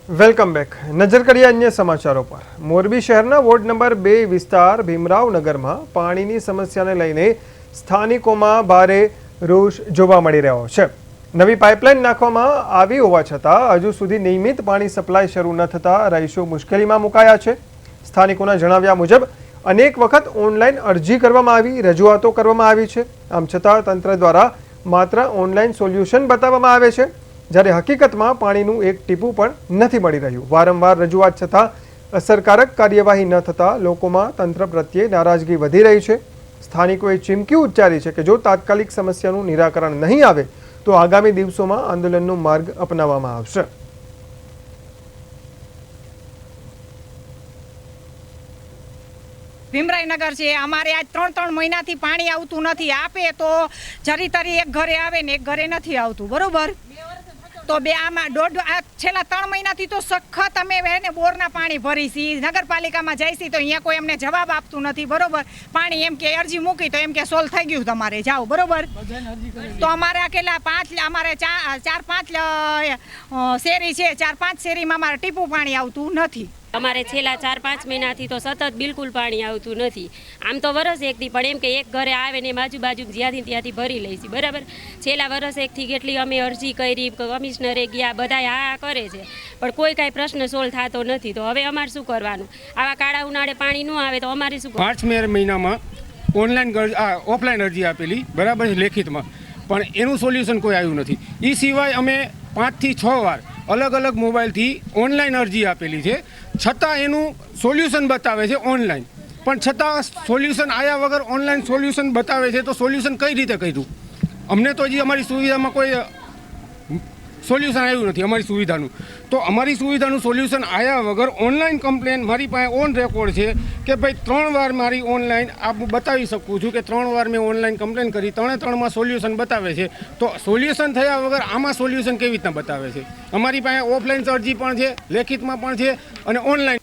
Welcome back. નજર કરીએ અન્ય સમાચારો પર. મોરબી શહેરના વોર્ડ નંબર 2 વિસ્તાર ભીમરાવનગરમાં પાણીની સમસ્યાને લઈને સ્થાનિકોમાં ભારે રોષ જોવા મળી રહ્યો છે. નવી પાઇપલાઇન નાખવામાં આવી હોવા છતાં હજુ સુધી નિયમિત પાણી સપ્લાય શરૂ ન થતાં રહીશો મુશ્કેલીમાં મુકાયા છે. સ્થાનિકોના જણાવ્યા મુજબ અનેક વખત ઓનલાઈન અરજી કરવામાં આવી, રજૂઆતો કરવામાં આવી છે. આમ છતાં તંત્ર દ્વારા માત્ર ઓનલાઈન સોલ્યુશન બતાવવામાં આવે છે, જ્યારે હકીકતમાં પાણીનું એક ટીપું પણ નથી મળી રહ્યું. વારંવાર રજૂઆત છતાં અસરકારક કાર્યવાહી ન થતાં લોકોમાં તંત્ર પ્રત્યે નારાજગી વધી રહી છે. સ્થાનિકોએ ચીમકી ઉચ્ચારી છે કે જો તાત્કાલિક સમસ્યાનું નિરાકરણ નહીં આવે તો આગામી દિવસોમાં આંદોલનનો માર્ગ અપનાવવામાં આવશે. ભીમરાવનગર છે, અમારે આજ 3 મહિનાથી પાણી આવતું નથી. આપે તો જરી તરી એક ઘરે આવે ને એક ઘરે નથી આવતું, બરોબર? તો આમાં છેલ્લા 3 મહિનાથી તો સખત અમે એને બોરના પાણી ભરી છીએ. નગરપાલિકામાં જઈશી તો અહીંયા કોઈ અમને જવાબ આપતું નથી, બરોબર? પાણી એમ કે અરજી મૂકી તો એમ કે સોલ્વ થઈ ગયું, તમારે જાઓ, બરોબર? તો અમારે કેટલા 5 અમારે 4-5 શેરી છે, 4-5 શેરીમાં અમારે ટીપું પાણી આવતું નથી. અમારે છેલ્લા 4-5 મહિનાથી તો સતત બિલકુલ પાણી આવતું નથી. આમ તો વરસ એકથી પણ એમ કે એક ઘરે આવે ને બાજુ જ્યાંથી ત્યાંથી ભરી લઈશી, બરાબર? છેલ્લા વરસ એકથી કેટલી અમે અરજી કરી, કમિશનરે ગયા, બધા આ કરે છે, પણ કોઈ કાંઈ પ્રશ્ન સોલ્વ થતો નથી. તો હવે અમારે શું કરવાનું? આવા કાળા ઉનાળે પાણી ન આવે તો અમારે શું? 5 મહિનામાં ઓફલાઈન અરજી આપેલી, બરાબર છે, લેખિતમાં, પણ એનું સોલ્યુશન કોઈ આવ્યું નથી. એ સિવાય અમે 5 થી 6 વાર અલગ અલગ મોબાઈલથી ઓનલાઈન અરજી આપેલી છે, છતાં એનું સોલ્યુશન બતાવે છે ઓનલાઈન. પણ છતાં સોલ્યુશન આવ્યા વગર ઓનલાઈન સોલ્યુશન બતાવે છે, તો સોલ્યુશન કઈ રીતે કર્યું? અમને તો હજી અમારી સુવિધામાં કોઈ સોલ્યુશન આવ્યું નથી અમારી સુવિધાનું. તો અમારી સુવિધાનું સોલ્યુશન આવ્યા વગર ઓનલાઈન કમ્પ્લેન મારી પાસે ઓન રેકોર્ડ છે કે ભાઈ 3 વાર મારી ઓનલાઈન હું બતાવી શકું છું કે 3 વાર મેં ઓનલાઈન કમ્પ્લેન કરી, 3માં સોલ્યુશન બતાવે છે. તો સોલ્યુશન થયા વગર આમાં સોલ્યુશન કેવી રીતના બતાવે છે? અમારી પાસે ઓફલાઈન અરજી પણ છે, લેખિતમાં પણ છે અને ઓનલાઈન